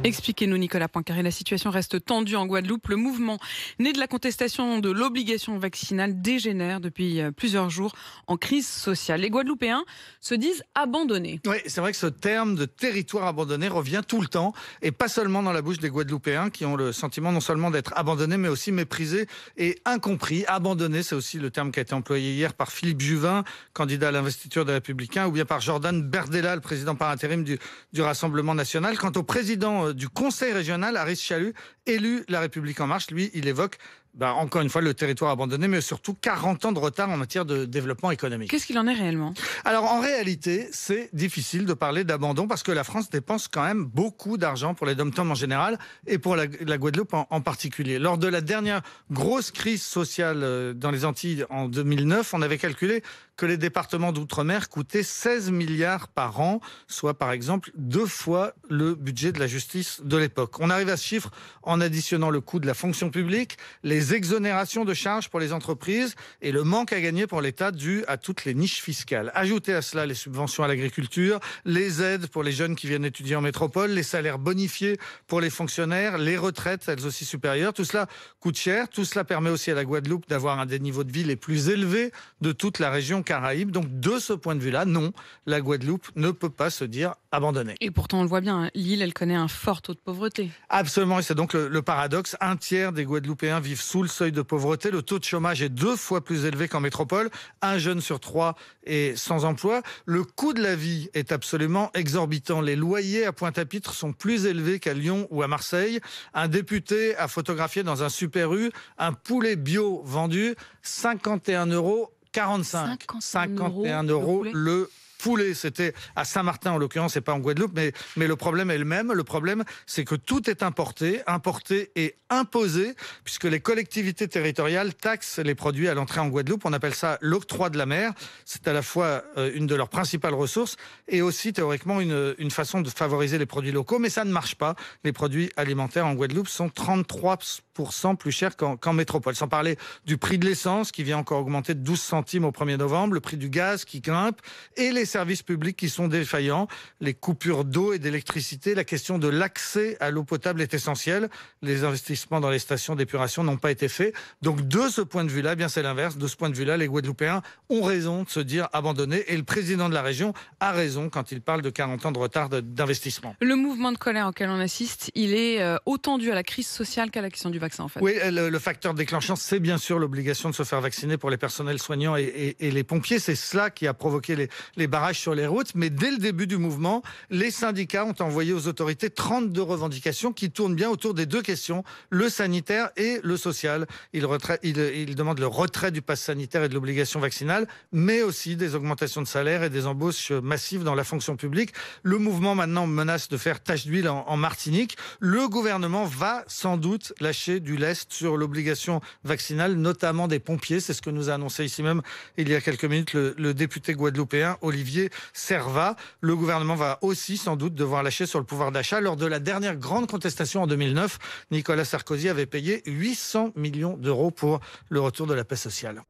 Expliquez-nous, Nicolas Poincaré, la situation reste tendue en Guadeloupe. Le mouvement né de la contestation de l'obligation vaccinale dégénère depuis plusieurs jours en crise sociale. Les Guadeloupéens se disent abandonnés. Oui, c'est vrai que ce terme de territoire abandonné revient tout le temps, et pas seulement dans la bouche des Guadeloupéens qui ont le sentiment non seulement d'être abandonnés, mais aussi méprisés et incompris. Abandonné, c'est aussi le terme qui a été employé hier par Philippe Juvin, candidat à l'investiture des Républicains, ou bien par Jordan Berdella, le président par intérim du Rassemblement national. Quant au président du Conseil régional, Aris Chalut, élu La République En Marche, lui, il évoque encore une fois le territoire abandonné, mais surtout 40 ans de retard en matière de développement économique. Qu'est-ce qu'il en est réellement ? Alors en réalité, c'est difficile de parler d'abandon parce que la France dépense quand même beaucoup d'argent pour les dom-toms en général et pour la Guadeloupe en particulier. Lors de la dernière grosse crise sociale dans les Antilles en 2009, on avait calculé que les départements d'outre-mer coûtaient 16 milliards par an, soit par exemple 2 fois le budget de la justice de l'époque. On arrive à ce chiffre en additionnant le coût de la fonction publique, les exonérations de charges pour les entreprises et le manque à gagner pour l'État dû à toutes les niches fiscales. Ajoutez à cela les subventions à l'agriculture, les aides pour les jeunes qui viennent étudier en métropole, les salaires bonifiés pour les fonctionnaires, les retraites, elles aussi supérieures. Tout cela coûte cher. Tout cela permet aussi à la Guadeloupe d'avoir un des niveaux de vie les plus élevés de toute la région Caraïbe. Donc de ce point de vue-là, non, la Guadeloupe ne peut pas se dire abandonnée. Et pourtant, on le voit bien, l'île, elle connaît un fort taux de pauvreté. Absolument, et c'est donc le paradoxe. Un tiers des Guadeloupéens vivent sous le seuil de pauvreté. Le taux de chômage est 2 fois plus élevé qu'en métropole. Un jeune sur 3 est sans emploi. Le coût de la vie est absolument exorbitant. Les loyers à Pointe-à-Pitre sont plus élevés qu'à Lyon ou à Marseille. Un député a photographié dans un Super U un poulet bio vendu 51,45 €. 51 € le poulet. C'était à Saint-Martin en l'occurrence, et pas en Guadeloupe, mais le problème est le même. Le problème, c'est que tout est importé et imposé, puisque les collectivités territoriales taxent les produits à l'entrée en Guadeloupe. On appelle ça l'octroi de la mer. C'est à la fois une de leurs principales ressources et aussi théoriquement une façon de favoriser les produits locaux, mais ça ne marche pas. Les produits alimentaires en Guadeloupe sont 33% plus chers qu'en métropole. Sans parler du prix de l'essence qui vient encore augmenter de 12 centimes au 1er novembre, le prix du gaz qui grimpe et les services publics qui sont défaillants, les coupures d'eau et d'électricité. La question de l'accès à l'eau potable est essentielle. Les investissements dans les stations d'épuration n'ont pas été faits. Donc de ce point de vue-là, bien c'est l'inverse. De ce point de vue-là, les Guadeloupéens ont raison de se dire abandonnés, et le président de la région a raison quand il parle de 40 ans de retard d'investissement. Le mouvement de colère auquel on assiste, il est autant dû à la crise sociale qu'à la question du vaccin en fait. Oui, le facteur déclenchant, c'est bien sûr l'obligation de se faire vacciner pour les personnels soignants et les pompiers. C'est cela qui a provoqué les barrages sur les routes, mais dès le début du mouvement, les syndicats ont envoyé aux autorités 32 revendications qui tournent bien autour des deux questions, le sanitaire et le social. Ils demandent le retrait du pass sanitaire et de l'obligation vaccinale, mais aussi des augmentations de salaire et des embauches massives dans la fonction publique. Le mouvement maintenant menace de faire tache d'huile en Martinique. Le gouvernement va sans doute lâcher du lest sur l'obligation vaccinale, notamment des pompiers. C'est ce que nous a annoncé ici même il y a quelques minutes le député guadeloupéen Olivier Servat. Le gouvernement va aussi sans doute devoir lâcher sur le pouvoir d'achat. Lors de la dernière grande contestation en 2009, Nicolas Sarkozy avait payé 800 millions d'euros pour le retour de la paix sociale.